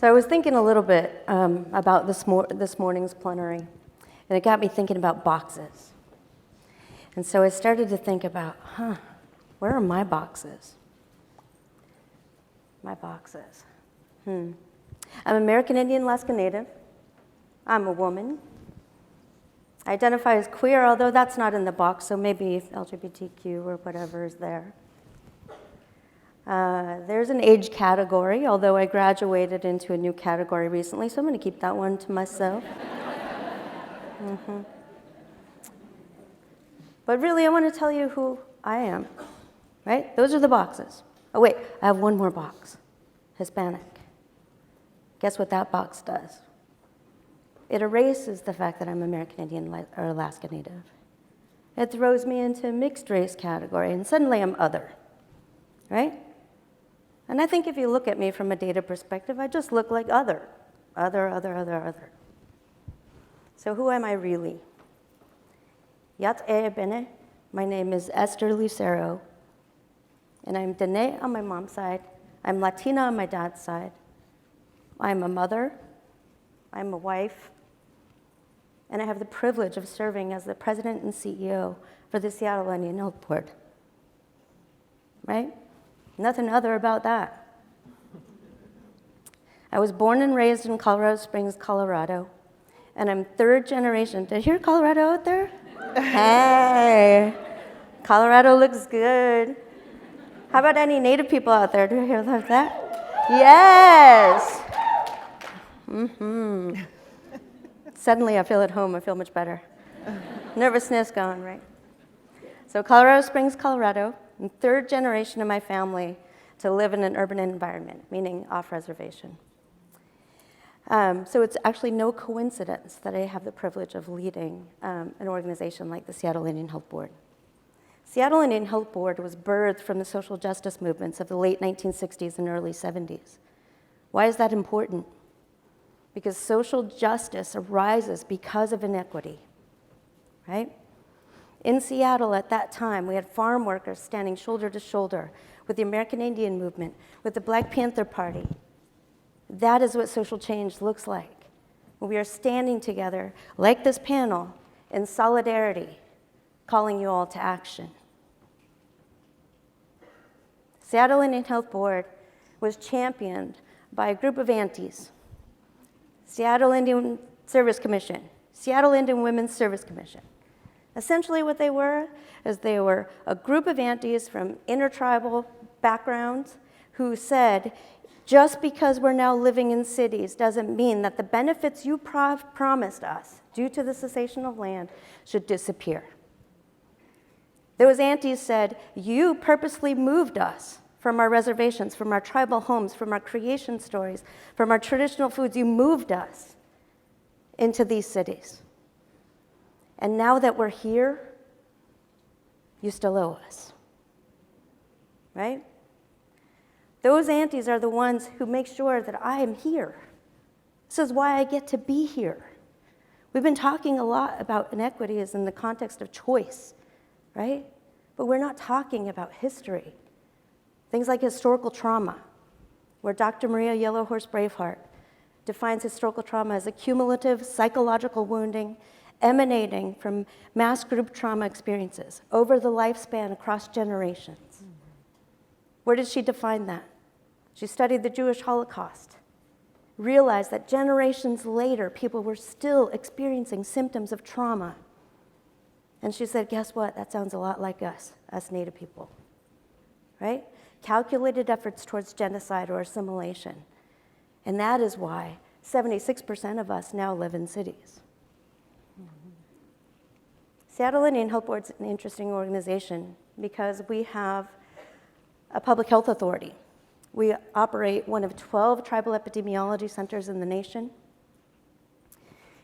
So I was thinking a little bit about this morning's plenary, and it got me thinking about boxes. And so I started to think about, where are my boxes? My boxes. I'm American Indian Alaska Native. I'm a woman. I identify as queer, although that's not in the box, so maybe LGBTQ or whatever is there. There's an age category, although I graduated into a new category recently, so I'm going to keep that one to myself. But really, I want to tell you who I am, right? Those are the boxes. Oh, wait, I have one more box, Hispanic. Guess what that box does? It erases the fact that I'm American Indian or Alaska Native. It throws me into a mixed race category, and suddenly I'm other, right? And I think if you look at me from a data perspective, I just look like other. So who am I really? Yat e bene. My name is Esther Lucero, and I'm Dene on my mom's side. I'm Latina on my dad's side. I'm a mother. I'm a wife. And I have the privilege of serving as the president and CEO for the Seattle Indian Health Board. Right? Nothing other about that. I was born and raised in Colorado Springs, Colorado, and I'm third generation. Did you hear Colorado out there? Hey, Colorado looks good. How about any Native people out there? Do you hear about that? Yes. Suddenly I feel at home. I feel much better. Nervousness gone, right? So Colorado Springs, Colorado, and third generation of my family to live in an urban environment, meaning off-reservation. So it's actually no coincidence that I have the privilege of leading an organization like the Seattle Indian Health Board. Seattle Indian Health Board was birthed from the social justice movements of the late 1960s and early 70s. Why is that important? Because social justice arises because of inequity, right? In Seattle at that time, we had farm workers standing shoulder to shoulder with the American Indian movement, with the Black Panther Party. That is what social change looks like. We are standing together, like this panel, in solidarity, calling you all to action. Seattle Indian Health Board was championed by a group of aunties. Seattle Indian Service Commission, Seattle Indian Women's Service Commission. Essentially what they were is they were a group of aunties from intertribal backgrounds who said, just because we're now living in cities doesn't mean that the benefits you promised us due to the cessation of land should disappear. Those aunties said, you purposely moved us from our reservations, from our tribal homes, from our creation stories, from our traditional foods. You moved us into these cities. And now that we're here, you still owe us, right? Those aunties are the ones who make sure that I am here. This is why I get to be here. We've been talking a lot about inequities in the context of choice, right? But we're not talking about history. Things like historical trauma, where Dr. Maria Yellowhorse Braveheart defines historical trauma as a cumulative psychological wounding emanating from mass group trauma experiences over the lifespan across generations. Where did she define that? She studied the Jewish Holocaust, realized that generations later, people were still experiencing symptoms of trauma. And she said, guess what? That sounds a lot like us Native people, right? Calculated efforts towards genocide or assimilation. And that is why 76% of us now live in cities. Seattle Indian Health Board is an interesting organization because we have a public health authority. We operate one of 12 tribal epidemiology centers in the nation.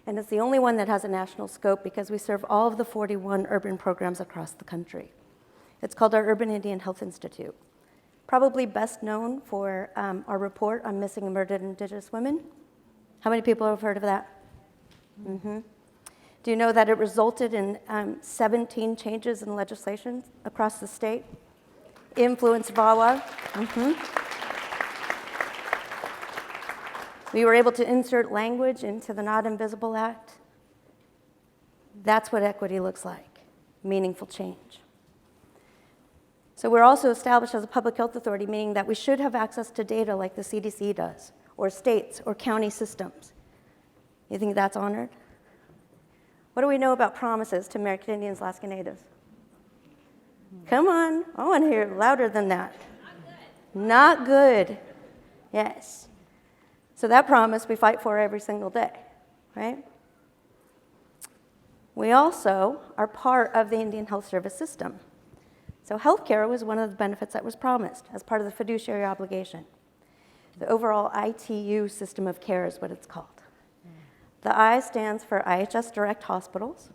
And it's the only one that has a national scope because we serve all of the 41 urban programs across the country. It's called our Urban Indian Health Institute. Probably best known for our report on missing and murdered Indigenous women. How many people have heard of that? Do you know that it resulted in 17 changes in legislation across the state? Influenced VAWA. We were able to insert language into the Not Invisible Act. That's what equity looks like, meaningful change. So we're also established as a public health authority, meaning that we should have access to data like the CDC does, or states or county systems. You think that's honored? What do we know about promises to American Indians, Alaska Natives? Come on, I want to hear louder than that. Not good. Yes. So that promise we fight for every single day, right? We also are part of the Indian Health Service system. So healthcare was one of the benefits that was promised as part of the fiduciary obligation. The overall ITU system of care is what it's called. The I stands for IHS Direct Hospitals.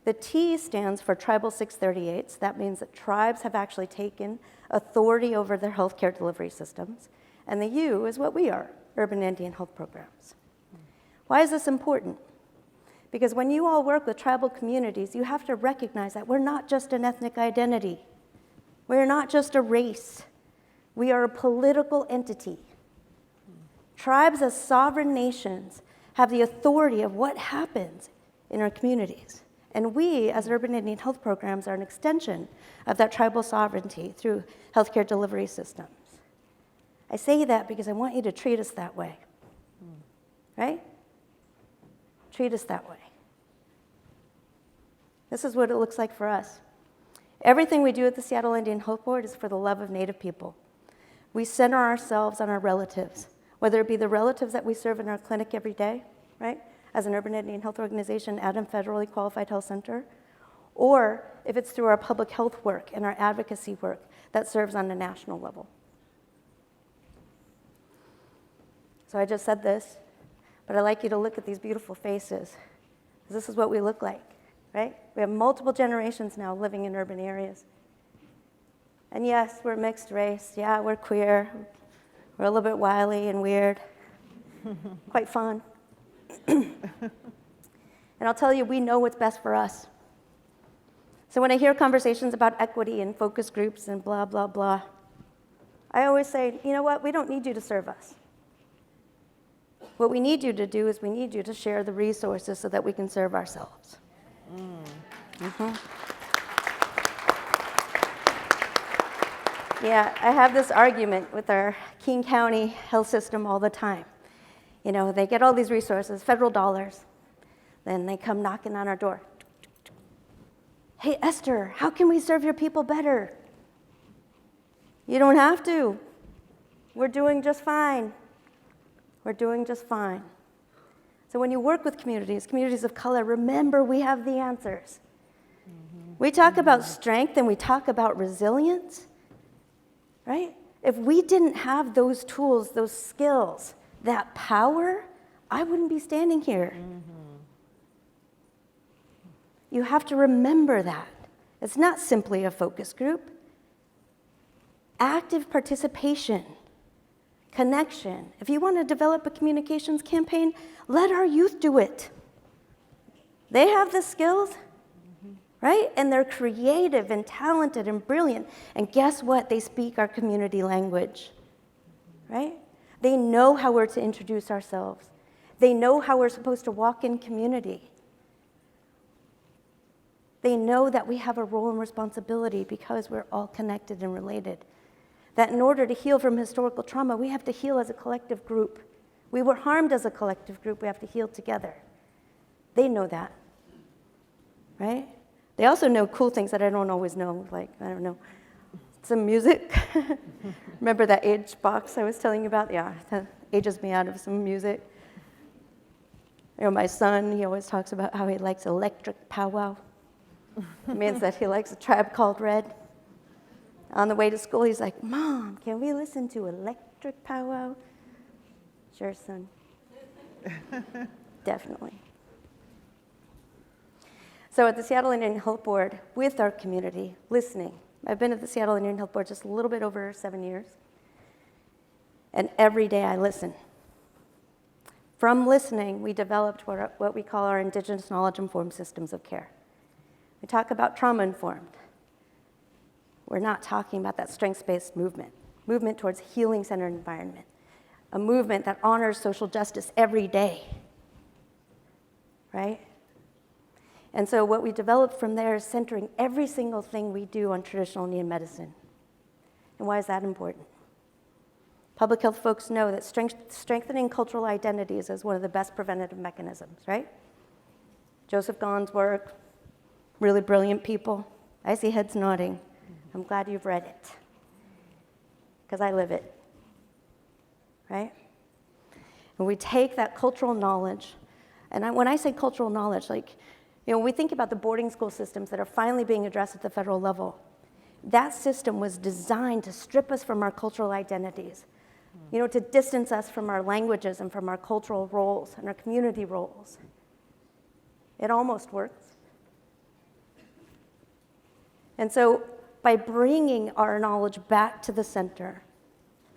The T stands for Tribal 638s. That means that tribes have actually taken authority over their healthcare delivery systems. And the U is what we are, Urban Indian Health Programs. Why is this important? Because when you all work with tribal communities, you have to recognize that we're not just an ethnic identity. We're not just a race. We are a political entity. Tribes as sovereign nations have the authority of what happens in our communities. And we, as Urban Indian Health Programs, are an extension of that tribal sovereignty through healthcare delivery systems. I say that because I want you to treat us that way, right? Treat us that way. This is what it looks like for us. Everything we do at the Seattle Indian Health Board is for the love of Native people. We center ourselves on our relatives, whether it be the relatives that we serve in our clinic every day, right? As an Urban Indian Health Organization at a federally qualified health center, or if it's through our public health work and our advocacy work that serves on a national level. So I just said this, but I'd like you to look at these beautiful faces. This is what we look like, right? We have multiple generations now living in urban areas. And yes, we're mixed race. Yeah, we're queer. We're a little bit wily and weird. Quite fun. And I'll tell you, we know what's best for us. So when I hear conversations about equity and focus groups and blah, blah, blah, I always say, you know what? We don't need you to serve us. What we need you to do is we need you to share the resources so that we can serve ourselves. Yeah, I have this argument with our King County health system all the time. You know, they get all these resources, federal dollars, then they come knocking on our door. Hey, Esther, how can we serve your people better? You don't have to. We're doing just fine. We're doing just fine. So when you work with communities of color, remember we have the answers. We talk about strength and we talk about resilience, right? If we didn't have those tools, those skills, that power, I wouldn't be standing here. You have to remember that. It's not simply a focus group. Active participation, connection. If you want to develop a communications campaign, let our youth do it. They have the skills, right? And they're creative and talented and brilliant. And guess what? They speak our community language, right? They know how we're to introduce ourselves. They know how we're supposed to walk in community. They know that we have a role and responsibility because we're all connected and related. That in order to heal from historical trauma, we have to heal as a collective group. We were harmed as a collective group. We have to heal together. They know that, right? They also know cool things that I don't always know, like, I don't know, some music. Remember that age box I was telling you about? Yeah, that ages me out of some music. You know, my son, he always talks about how he likes electric powwow. It means that he likes a Tribe Called Red. On the way to school, he's like, Mom, can we listen to electric powwow? Sure, son. Definitely. So at the Seattle Indian Health Board, with our community, listening. I've been at the Seattle Indian Health Board just a little bit over 7 years. And every day I listen. From listening, we developed what we call our Indigenous knowledge-informed systems of care. We talk about trauma-informed. We're not talking about that strengths-based movement towards healing-centered environment. a movement that honors social justice every day, right? And so what we developed from there is centering every single thing we do on traditional Indian medicine. And why is that important? Public health folks know that strengthening cultural identities is one of the best preventative mechanisms, right? Joseph Gahn's work, really brilliant people. I see heads nodding. I'm glad you've read it, because I live it, right? And we take that cultural knowledge, and when I say cultural knowledge, like, when we think about the boarding school systems that are finally being addressed at the federal level, that system was designed to strip us from our cultural identities, to distance us from our languages and from our cultural roles and our community roles. It almost works. And so by bringing our knowledge back to the center,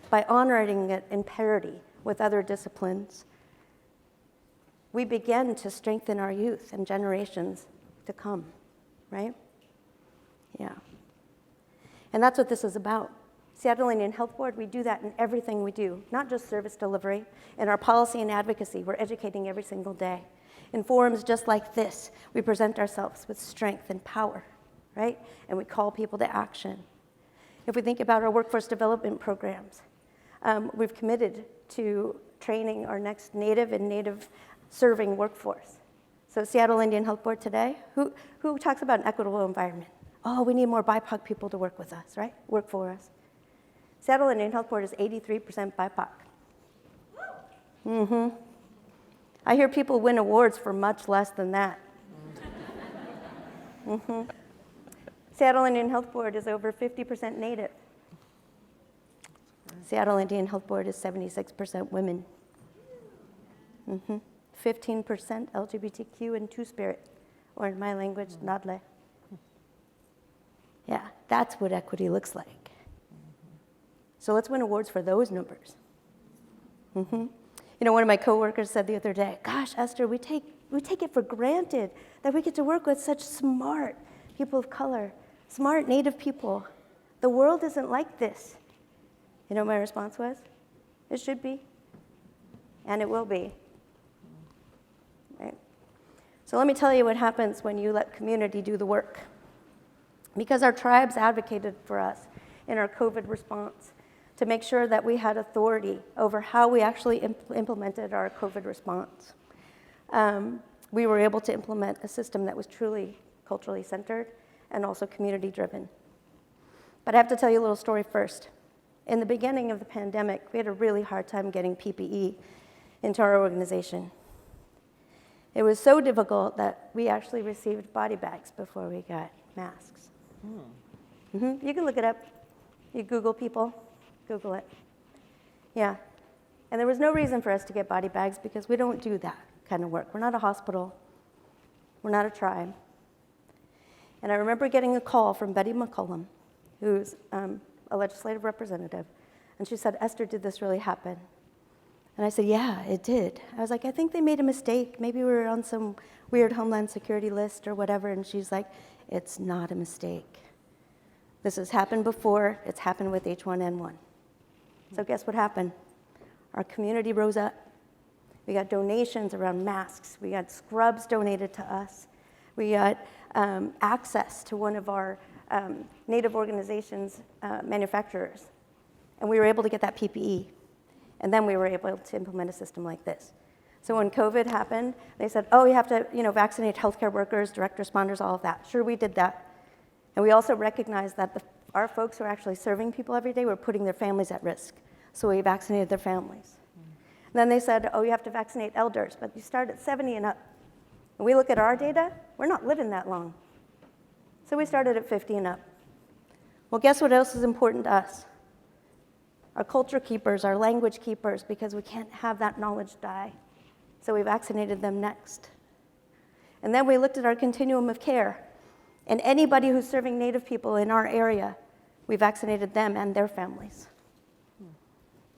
by honoring it in parity with other disciplines, we begin to strengthen our youth and generations to come, right? Yeah. And that's what this is about. Seattle Indian Health Board, we do that in everything we do, not just service delivery. In our policy and advocacy, we're educating every single day. In forums just like this, we present ourselves with strength and power, right? And we call people to action. If we think about our workforce development programs, we've committed to training our next Native and Native serving workforce. So Seattle Indian Health Board today, who talks about an equitable environment? Oh, we need more BIPOC people to work with us, right? Work for us. Seattle Indian Health Board is 83% BIPOC. Mm-hmm. I hear people win awards for much less than that. Mm-hmm. Seattle Indian Health Board is over 50% Native. Seattle Indian Health Board is 76% women. Mm-hmm. 15% LGBTQ and Two-Spirit, or in my language, Nadle. Yeah, that's what equity looks like. So let's win awards for those numbers. Mm-hmm. One of my coworkers said the other day, gosh, Esther, we take it for granted that we get to work with such smart people of color, smart Native people. The world isn't like this. You know what my response was? It should be, and it will be. Right? So let me tell you what happens when you let community do the work. Because our tribes advocated for us in our COVID response to make sure that we had authority over how we actually implemented our COVID response. We were able to implement a system that was truly culturally centered and also community driven. But I have to tell you a little story first. In the beginning of the pandemic, we had a really hard time getting PPE into our organization. It was so difficult that we actually received body bags before we got masks. Mm-hmm. You can look it up. You Google people, Google it. Yeah. And there was no reason for us to get body bags because we don't do that kind of work. We're not a hospital. We're not a tribe. And I remember getting a call from Betty McCollum, who's a legislative representative. And she said, Esther, did this really happen? And I said, yeah, it did. I was like, I think they made a mistake. Maybe we were on some weird Homeland Security list or whatever. And she's like, it's not a mistake. This has happened before. It's happened with H1N1. So guess what happened? Our community rose up. We got donations around masks. We got scrubs donated to us. We got access to one of our Native organizations' manufacturers. And we were able to get that PPE. And then we were able to implement a system like this. So when COVID happened, they said, oh, you have to vaccinate healthcare workers, direct responders, all of that. Sure, we did that. And we also recognized that our folks who are actually serving people every day were putting their families at risk. So we vaccinated their families. And then they said, oh, you have to vaccinate elders, but you start at 70 and up. And we look at our data, we're not living that long. So we started at 50 and up. Well, guess what else is important to us? Our culture keepers, our language keepers, because we can't have that knowledge die. So we vaccinated them next. And then we looked at our continuum of care. And anybody who's serving Native people in our area, we vaccinated them and their families.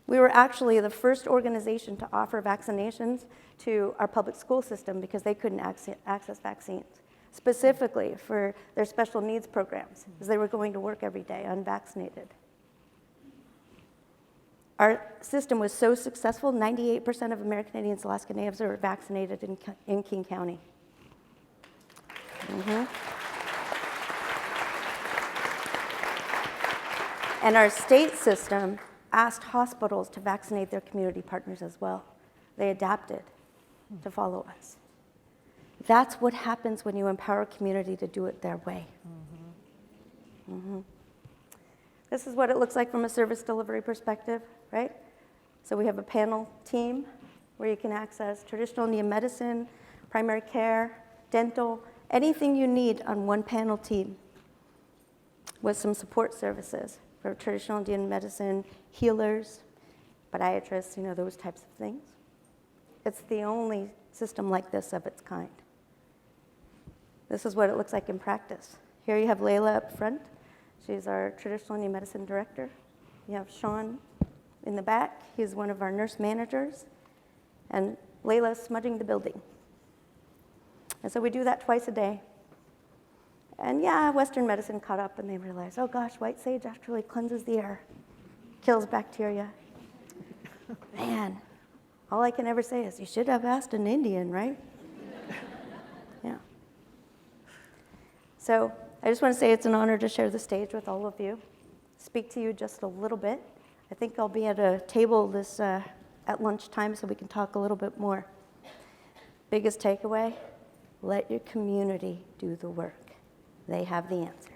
We were actually the first organization to offer vaccinations to our public school system because they couldn't access vaccines, specifically for their special needs programs, because they were going to work every day unvaccinated. Our system was so successful, 98% of American Indians, Alaska Natives are vaccinated in King County. And our state system asked hospitals to vaccinate their community partners as well. They adapted to follow us. That's what happens when you empower a community to do it their way. This is what it looks like from a service delivery perspective, right? So we have a panel team where you can access traditional Indian medicine, primary care, dental, anything you need on one panel team with some support services for traditional Indian medicine, healers, podiatrists, those types of things. It's the only system like this of its kind. This is what it looks like in practice. Here you have Layla up front. She's our traditional Indian medicine director. You have Sean in the back. He's one of our nurse managers. And Layla's smudging the building. And so we do that twice a day. And yeah, Western medicine caught up and they realized, oh gosh, white sage actually cleanses the air, kills bacteria. Man, all I can ever say is, you should have asked an Indian, right? Yeah. So I just want to say it's an honor to share the stage with all of you, speak to you just a little bit. I think I'll be at a table at lunchtime so we can talk a little bit more. Biggest takeaway, let your community do the work. They have the answers.